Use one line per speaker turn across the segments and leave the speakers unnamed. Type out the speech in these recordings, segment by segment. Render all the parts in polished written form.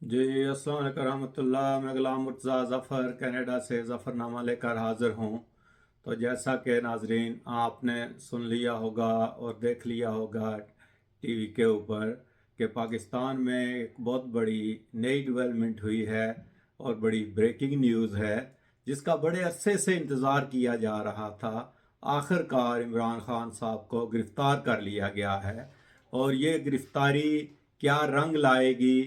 जी अस्सलाम वालेकुम रहमतुल्लाह। मैं गुलाम मुर्तज़ा ज़फ़र कनाडा से ज़फ़रनामा लेकर हाज़िर हूँ। तो जैसा कि नाजरीन आपने सुन लिया होगा और देख लिया होगा टीवी के ऊपर कि पाकिस्तान में एक बहुत बड़ी नई डेवलपमेंट हुई है और बड़ी ब्रेकिंग न्यूज़ है जिसका बड़े अरसे से इंतज़ार किया जा रहा था। आखिरकार इमरान खान साहब को गिरफ़्तार कर लिया गया है और ये गिरफ़्तारी क्या रंग लाएगी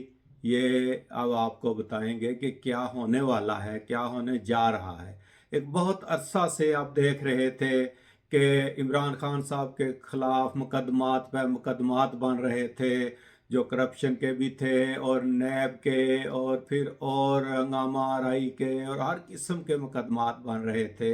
ये अब आपको बताएंगे कि क्या होने वाला है, क्या होने जा रहा है। एक बहुत अरसा से आप देख रहे थे कि इमरान खान साहब के खिलाफ मुकदमात पे मुकदमात बन रहे थे, जो करप्शन के भी थे और नैब के और फिर और हंगामा आरई के और हर किस्म के मुकदमात बन रहे थे।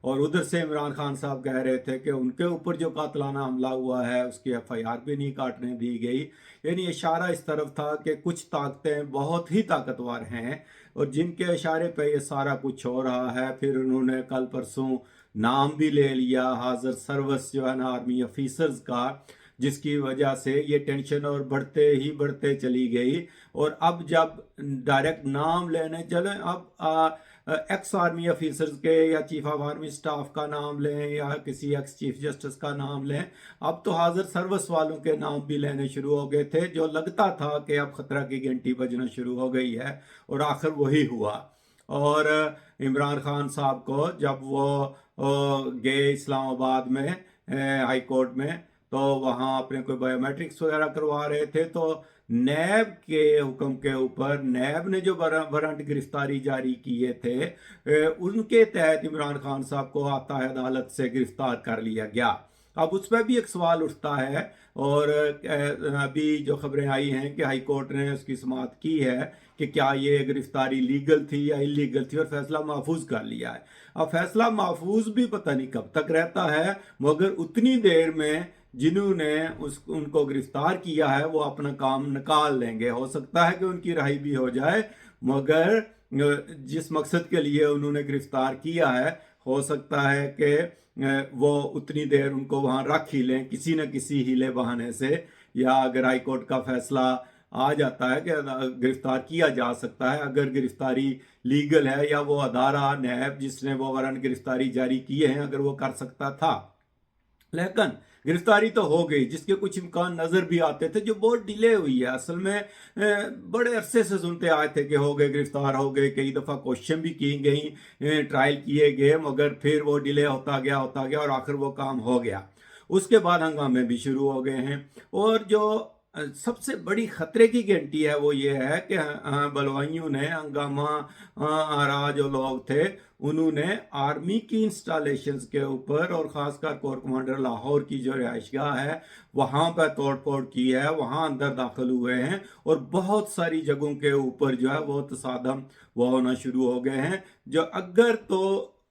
और उधर से इमरान खान साहब कह रहे थे कि उनके ऊपर जो कातलाना हमला हुआ है उसकी एफआईआर भी नहीं काटने दी गई। यानी इशारा इस तरफ था कि कुछ ताकतें बहुत ही ताकतवर हैं और जिनके इशारे पे ये सारा कुछ हो रहा है। फिर उन्होंने कल परसों नाम भी ले लिया हाजिर सर्विस जो है ना आर्मी ऑफिसर्स का, जिसकी वजह से ये टेंशन और बढ़ते ही बढ़ते चली गई। और अब जब डायरेक्ट नाम लेने चले, अब एक्स आर्मी ऑफिसर्स के या चीफ ऑफ आर्मी स्टाफ का नाम लें या किसी एक्स चीफ जस्टिस का नाम लें, अब तो हाजिर सर्विस वालों के नाम भी लेने शुरू हो गए थे, जो लगता था कि अब खतरा की घंटी बजना शुरू हो गई है। और आखिर वही हुआ। और इमरान खान साहब को जब वो गए इस्लामाबाद में हाई कोर्ट में, तो वहाँ अपने कोई बायोमेट्रिक्स वगैरह करवा रहे थे, तो नैब के हुक्म के ऊपर नैब ने जो वारंट गिरफ्तारी जारी किए थे उनके तहत इमरान खान साहब को आता है अदालत से गिरफ्तार कर लिया गया। अब उस पर भी एक सवाल उठता है और अभी जो खबरें आई हैं कि हाई कोर्ट ने उसकी समाअत की है कि क्या ये गिरफ्तारी लीगल थी या इलीगल थी और फैसला महफूज कर लिया है। अब फैसला महफूज भी पता नहीं कब तक रहता है, मगर उतनी देर में जिन्होंने उनको गिरफ्तार किया है वो अपना काम निकाल लेंगे। हो सकता है कि उनकी रिहाई भी हो जाए, मगर जिस मकसद के लिए उन्होंने गिरफ्तार किया है हो सकता है कि वो उतनी देर उनको वहां रख ही लें किसी न किसी हीले बहाने से। या अगर हाई कोर्ट का फैसला आ जाता है कि गिरफ्तार किया जा सकता है, अगर गिरफ्तारी लीगल है या वो अदारा नैब जिसने वो वारंट गिरफ्तारी जारी किए हैं अगर वो कर सकता था, लेकिन गिरफ्तारी तो हो गई जिसके कुछ इम्कान नजर भी आते थे, जो बहुत डिले हुई है। असल में बड़े अरसे से सुनते आए थे कि हो गए, गिरफ्तार हो गए, कई दफ़ा क्वेश्चन भी की गई, ट्रायल किए गए, मगर फिर वो डिले होता गया और आखिर वो काम हो गया। उसके बाद हंगामे भी शुरू हो गए हैं। और जो सबसे बड़ी खतरे की घंटी है वो ये है कि बलवाइयों ने हंगामा आरा जो लोग थे उन्होंने आर्मी की इंस्टॉलेशंस के ऊपर और ख़ासकर कोर कमांडर लाहौर की जो रिहाइशगाह है वहाँ पर तोड़ फोड़ की है, वहाँ अंदर दाखिल हुए हैं और बहुत सारी जगहों के ऊपर जो है वो तसादम वो होना शुरू हो गए हैं। जो अगर तो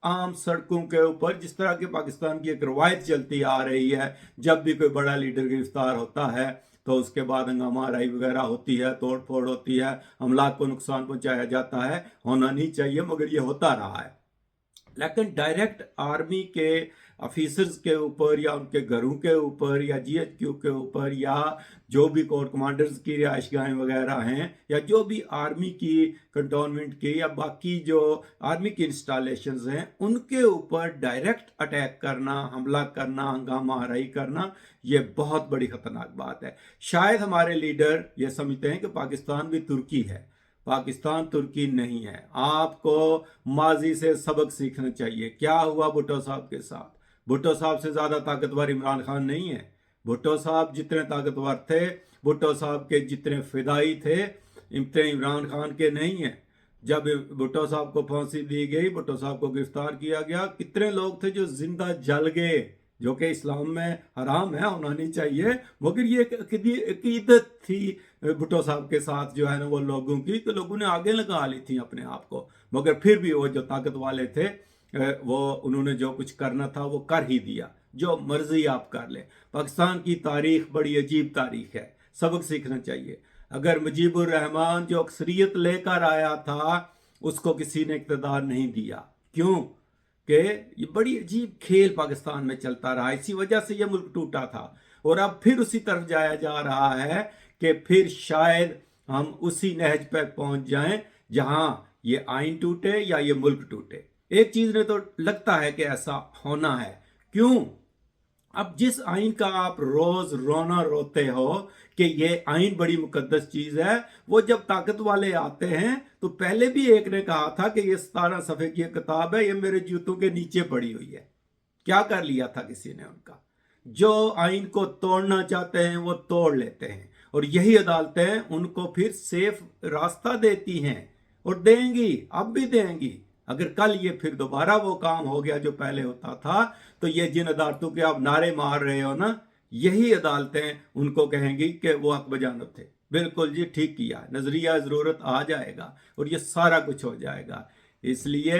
आम सड़कों के ऊपर जिस तरह की पाकिस्तान की एक रवायत चलती आ रही है, जब भी कोई बड़ा लीडर गिरफ्तार होता है तो उसके बाद हंगामा आराई वगैरह होती है, तोड़ फोड़ होती है, अमलाक को नुकसान पहुंचाया जाता है। होना नहीं चाहिए मगर ये होता रहा है। लेकिन डायरेक्ट आर्मी के ऑफिसर्स के ऊपर या उनके घरों के ऊपर या जीएचक्यू के ऊपर या जो भी कोर कमांडर्स की रिहाइशगाहें वगैरह हैं या जो भी आर्मी की कंटोनमेंट की या बाकी जो आर्मी की इंस्टॉलेशंस हैं उनके ऊपर डायरेक्ट अटैक करना, हमला करना, हंगामा आराई करना, ये बहुत बड़ी खतरनाक बात है। शायद हमारे लीडर ये समझते हैं कि पाकिस्तान भी तुर्की है। पाकिस्तान तुर्की नहीं है। आपको माजी से सबक सीखना चाहिए। क्या हुआ भुट्टो साहब के साथ? भुट्टो साहब से ज्यादा ताकतवर इमरान खान नहीं है। भुट्टो साहब जितने ताकतवर थे, भुट्टो साहब के जितने फिदाई थे, इतने इमरान खान के नहीं है। जब भुट्टो साहब को फांसी दी गई, भुट्टो साहब को गिरफ्तार किया गया, कितने लोग थे जो जिंदा जल गए, जो कि इस्लाम में हराम है, होना नहीं चाहिए, मगर ये अकीदत थी भुट्टो साहब के साथ जो है ना वो लोगों की, तो लोगों ने आगे लगा ली थी अपने आप को। मगर फिर भी वो जो ताकत वाले थे वो उन्होंने जो कुछ करना था वो कर ही दिया। जो मर्जी आप कर ले। पाकिस्तान की तारीख बड़ी अजीब तारीख है, सबक सीखना चाहिए। अगर मुजीबुर रहमान जो अक्सरियत लेकर आया था उसको किसी ने इक़्तिदार नहीं दिया। क्यों? कि ये बड़ी अजीब खेल पाकिस्तान में चलता रहा, इसी वजह से ये मुल्क टूटा था। और अब फिर उसी तरफ जाया जा रहा है कि फिर शायद हम उसी नहज पर पहुंच जाएं जहां ये आइन टूटे या ये मुल्क टूटे। एक चीज ने तो लगता है कि ऐसा होना है। क्यों? अब जिस आइन का आप रोज रोना रोते हो कि ये आइन बड़ी मुकद्दस चीज है, वो जब ताकत वाले आते हैं तो पहले भी एक ने कहा था कि ये 17 सफ़े की किताब है, ये मेरे जूतों के नीचे पड़ी हुई है। क्या कर लिया था किसी ने उनका? जो आइन को तोड़ना चाहते हैं वो तोड़ लेते हैं, और यही अदालतें उनको फिर सेफ रास्ता देती हैं और देंगी, अब भी देंगी। अगर कल ये फिर दोबारा वो काम हो गया जो पहले होता था, तो ये जिन अदालतों के आप नारे मार रहे हो ना, यही अदालतें उनको कहेंगी कि वो हक बजानब थे, बिल्कुल जी ठीक किया, नजरिया जरूरत आ जाएगा और ये सारा कुछ हो जाएगा। इसलिए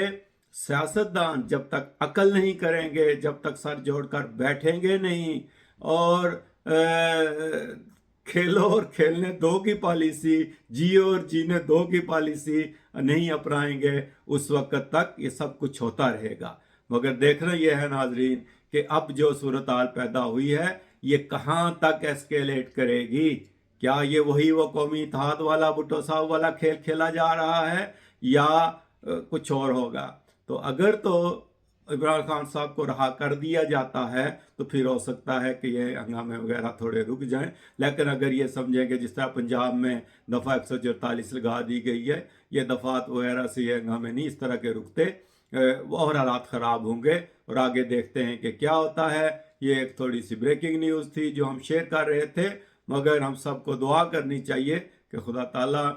सियासतदान जब तक अकल नहीं करेंगे, जब तक सर जोड़कर बैठेंगे नहीं और खेलो और खेलने दो की पॉलिसी, जियो और जीने दो की पॉलिसी नहीं अपनाएंगे, उस वक्त तक ये सब कुछ होता रहेगा। मगर देखना यह है नाजरीन कि अब जो सूरत हाल पैदा हुई है ये कहाँ तक एस्केलेट करेगी। क्या ये वही वो कौमी इत्तेहाद वाला भुट्टो साहब वाला खेल खेला जा रहा है या कुछ और होगा? तो अगर तो इमरान खान साहब को रहा कर दिया जाता है तो फिर हो सकता है कि ये हंगामे वगैरह थोड़े रुक जाएं। लेकिन अगर ये समझें कि जिस तरह पंजाब में दफ़ा 144 लगा दी गई है, ये दफात वगैरह से ये हंगामे नहीं इस तरह के रुकते, और हालात ख़राब होंगे। और आगे देखते हैं कि क्या होता है। ये एक थोड़ी सी ब्रेकिंग न्यूज़ थी जो हम शेयर कर रहे थे, मगर हम सबको दुआ करनी चाहिए कि खुदा ताला,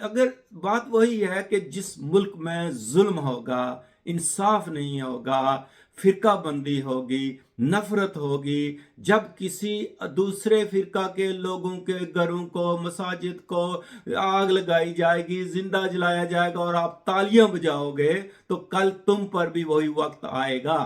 अगर बात वही है कि जिस मुल्क में जुल्म होगा, इंसाफ नहीं होगा, फिरका बंदी होगी, नफरत होगी, जब किसी दूसरे फिरका के लोगों के घरों को, मसाजिद को आग लगाई जाएगी, जिंदा जलाया जाएगा और आप तालियां बजाओगे, तो कल तुम पर भी वही वक्त आएगा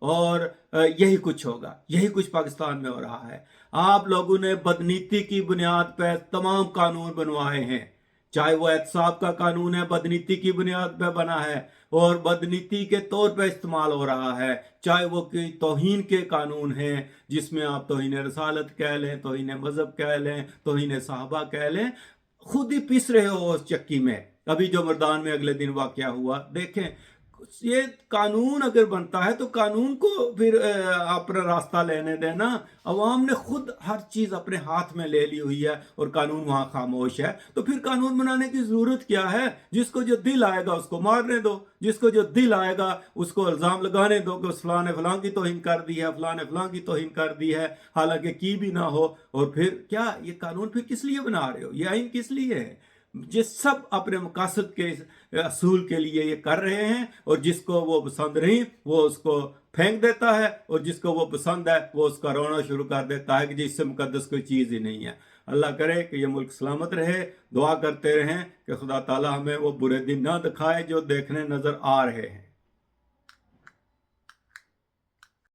और यही कुछ होगा। यही कुछ पाकिस्तान में हो रहा है। आप लोगों ने बदनीति की बुनियाद पर तमाम कानून बनवाए हैं, चाहे वो एहतसाब का कानून है, बदनीति की बुनियाद पर बना है और बदनीति के तौर पर इस्तेमाल हो रहा है, चाहे वो कि तौहीन के कानून हैं जिसमें आप तौहीन रसालत कह लें, तौहीन मजहब कह लें, तौहीन सहाबा कह लें, खुद ही पिस रहे हो उस चक्की में। अभी जो मर्दान में अगले दिन वाकया हुआ, देखें, ये कानून अगर बनता है तो कानून को फिर अपना रास्ता लेने देना। अवाम ने खुद हर चीज अपने हाथ में ले ली हुई है और कानून वहां खामोश है, तो फिर कानून बनाने की जरूरत क्या है? जिसको जो दिल आएगा उसको मारने दो, जिसको जो दिल आएगा उसको इल्जाम लगाने दो कि फलां ने फलां की तौहीन कर दी है, फलां ने फलां की तौहीन कर दी है, हालांकि की भी ना हो। और फिर क्या ये कानून फिर किस लिए बना रहे हो? ये आइन किस लिए है? ये सब अपने मकासद के असूल के लिए ये कर रहे हैं, और जिसको वो पसंद नहीं वो उसको फेंक देता है, और जिसको वो पसंद है वो उसका रोना शुरू कर देता है कि जिससे मुकद्दस कोई चीज़ ही नहीं है। अल्लाह करे कि ये मुल्क सलामत रहे। दुआ करते रहें कि खुदा ताला हमें वो बुरे दिन ना दिखाए जो देखने नजर आ रहे हैं।